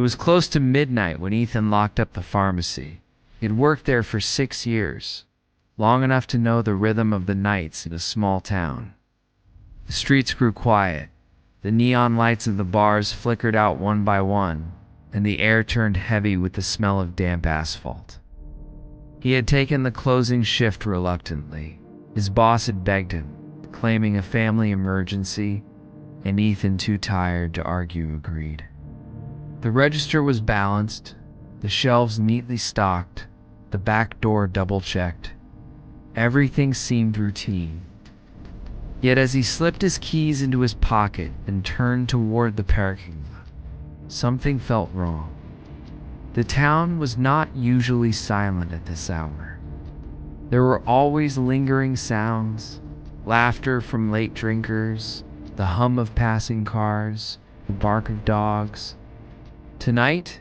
It was close to midnight when Ethan locked up the pharmacy. He had worked there for 6 years, long enough to know the rhythm of the nights in a small town. The streets grew quiet. The neon lights of the bars flickered out one by one, and the air turned heavy with the smell of damp asphalt. He had taken the closing shift reluctantly. His boss had begged him, claiming a family emergency, and Ethan, too tired to argue, agreed. The register was balanced, the shelves neatly stocked, the back door double-checked. Everything seemed routine. Yet as he slipped his keys into his pocket and turned toward the parking lot, something felt wrong. The town was not usually silent at this hour. There were always lingering sounds, laughter from late drinkers, the hum of passing cars, the bark of dogs. Tonight,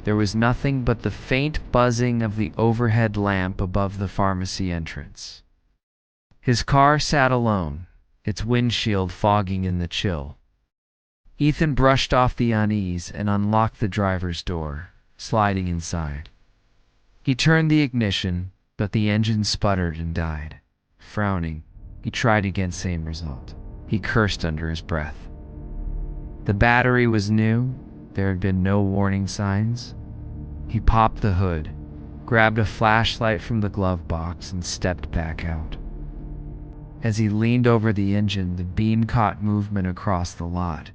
there was nothing but the faint buzzing of the overhead lamp above the pharmacy entrance. His car sat alone, its windshield fogging in the chill. Ethan brushed off the unease and unlocked the driver's door, sliding inside. He turned the ignition, but the engine sputtered and died. Frowning, he tried again, same result. He cursed under his breath. The battery was new. There had been no warning signs. He popped the hood, grabbed a flashlight from the glove box, and stepped back out. As he leaned over the engine, the beam caught movement across the lot.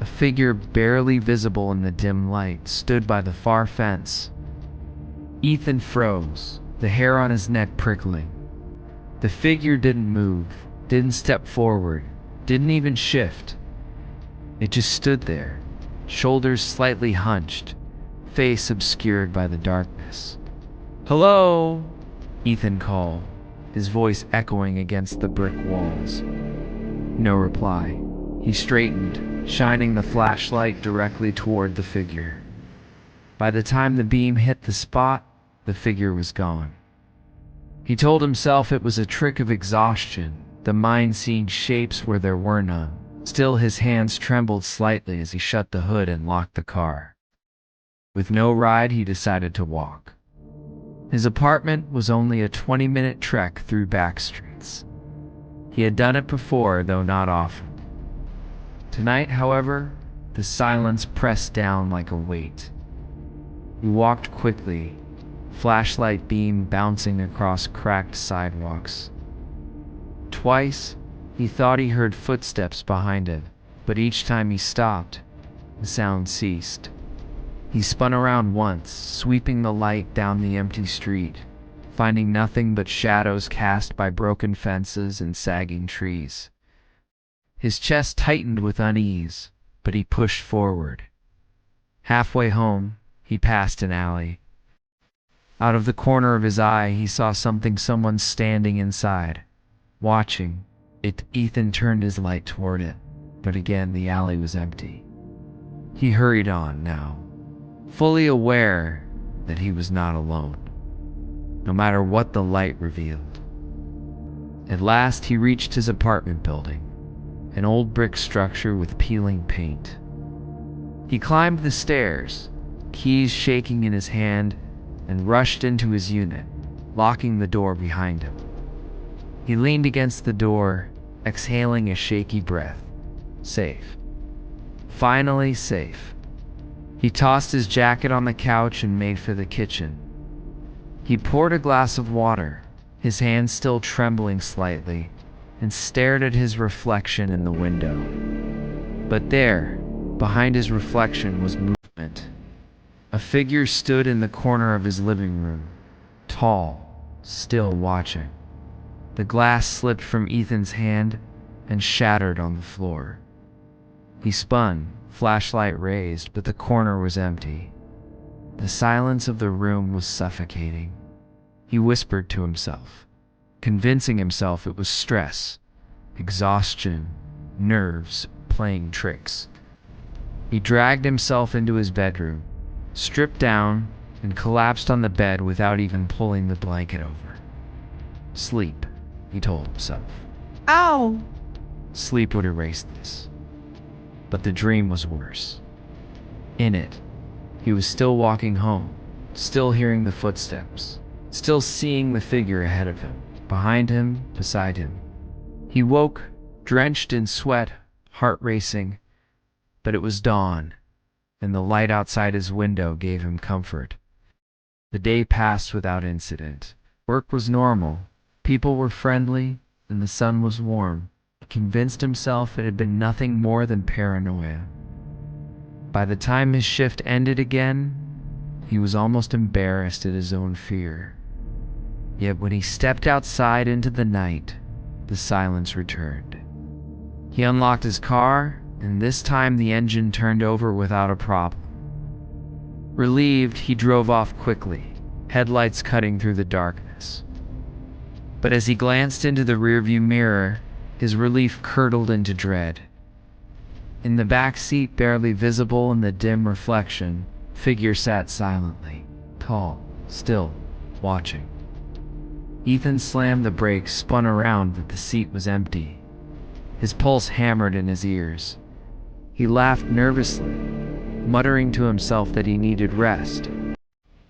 A figure barely visible in the dim light stood by the far fence. Ethan froze, the hair on his neck prickling. The figure didn't move, didn't step forward, didn't even shift. It just stood there, shoulders slightly hunched, face obscured by the darkness. "Hello?" Ethan called, his voice echoing against the brick walls. No reply. He straightened, shining the flashlight directly toward the figure. By the time the beam hit the spot, the figure was gone. He told himself it was a trick of exhaustion, the mind seeing shapes where there were none. Still, his hands trembled slightly as he shut the hood and locked the car. With no ride, he decided to walk. His apartment was only a 20-minute trek through back streets. He had done it before, though not often. Tonight, however, the silence pressed down like a weight. He walked quickly, flashlight beam bouncing across cracked sidewalks. Twice, he thought he heard footsteps behind him, but each time he stopped, the sound ceased. He spun around once, sweeping the light down the empty street, finding nothing but shadows cast by broken fences and sagging trees. His chest tightened with unease, but he pushed forward. Halfway home, he passed an alley. Out of the corner of his eye, he saw someone standing inside, watching. Ethan turned his light toward it, but again the alley was empty. He hurried on now, fully aware that he was not alone, no matter what the light revealed. At last he reached his apartment building, an old brick structure with peeling paint. He climbed the stairs, keys shaking in his hand, and rushed into his unit, locking the door behind him. He leaned against the door, exhaling a shaky breath. Safe. Finally safe. He tossed his jacket on the couch and made for the kitchen. He poured a glass of water, his hand still trembling slightly, and stared at his reflection in the window. But there, behind his reflection, was movement. A figure stood in the corner of his living room, tall, still watching. The glass slipped from Ethan's hand and shattered on the floor. He spun, flashlight raised, but the corner was empty. The silence of the room was suffocating. He whispered to himself, convincing himself it was stress, exhaustion, nerves playing tricks. He dragged himself into his bedroom, stripped down, and collapsed on the bed without even pulling the blanket over. Sleep, he told himself. Ow! Sleep would erase this. But the dream was worse. In it, He was still walking home, still hearing the footsteps, still seeing the figure ahead of him, behind him, beside him. He woke, drenched in sweat, heart racing, but it was dawn, and the light outside his window gave him comfort. The day passed without incident. Work was normal, people were friendly, and the sun was warm. He convinced himself it had been nothing more than paranoia. By the time his shift ended again, he was almost embarrassed at his own fear. Yet when he stepped outside into the night, the silence returned. He unlocked his car, and this time the engine turned over without a problem. Relieved, he drove off quickly, headlights cutting through the darkness. But as he glanced into the rearview mirror, his relief curdled into dread. In the back seat, barely visible in the dim reflection, a figure sat silently, tall, still, watching. Ethan slammed the brakes, spun around, but the seat was empty. His pulse hammered in his ears. He laughed nervously, muttering to himself that he needed rest.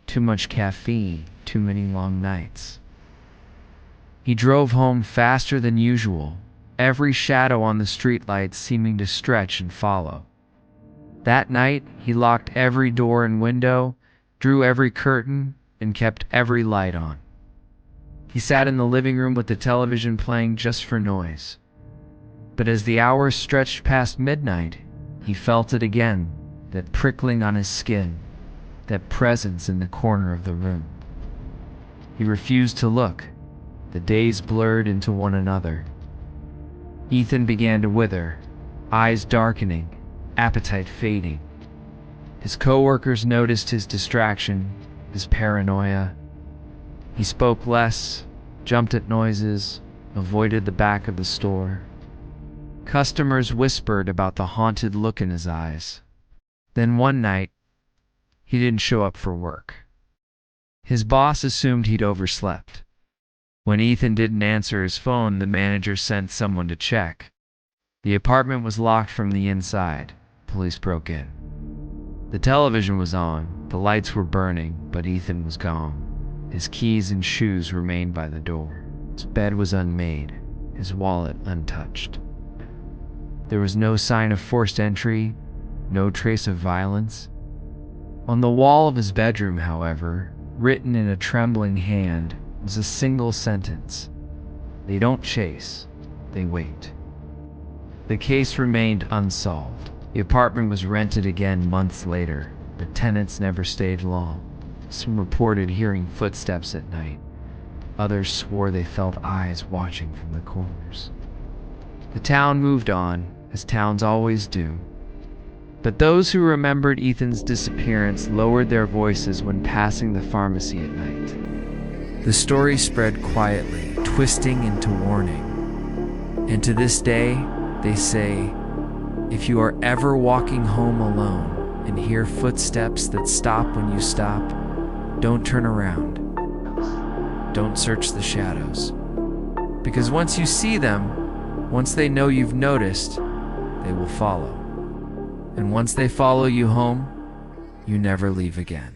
Too much caffeine, too many long nights. He drove home faster than usual, every shadow on the streetlights seeming to stretch and follow. That night, he locked every door and window, drew every curtain, and kept every light on. He sat in the living room with the television playing just for noise. But as the hours stretched past midnight, he felt it again, that prickling on his skin, that presence in the corner of the room. He refused to look. The days blurred into one another. Ethan began to wither, eyes darkening, appetite fading. His coworkers noticed his distraction, his paranoia. He spoke less, jumped at noises, avoided the back of the store. Customers whispered about the haunted look in his eyes. Then one night, he didn't show up for work. His boss assumed he'd overslept. When Ethan didn't answer his phone, the manager sent someone to check. The apartment was locked from the inside. Police broke in. The television was on, the lights were burning, but Ethan was gone. His keys and shoes remained by the door. His bed was unmade, his wallet untouched. There was no sign of forced entry, no trace of violence. On the wall of his bedroom, however, written in a trembling hand, was a single sentence: "They don't chase, they wait." The case remained unsolved. The apartment was rented again months later. The tenants never stayed long. Some reported hearing footsteps at night. Others swore they felt eyes watching from the corners. The town moved on, as towns always do. But those who remembered Ethan's disappearance lowered their voices when passing the pharmacy at night. The story spread quietly, twisting into warning. And to this day, they say, if you are ever walking home alone and hear footsteps that stop when you stop, don't turn around. Don't search the shadows. Because once you see them, once they know you've noticed, they will follow. And once they follow you home, you never leave again.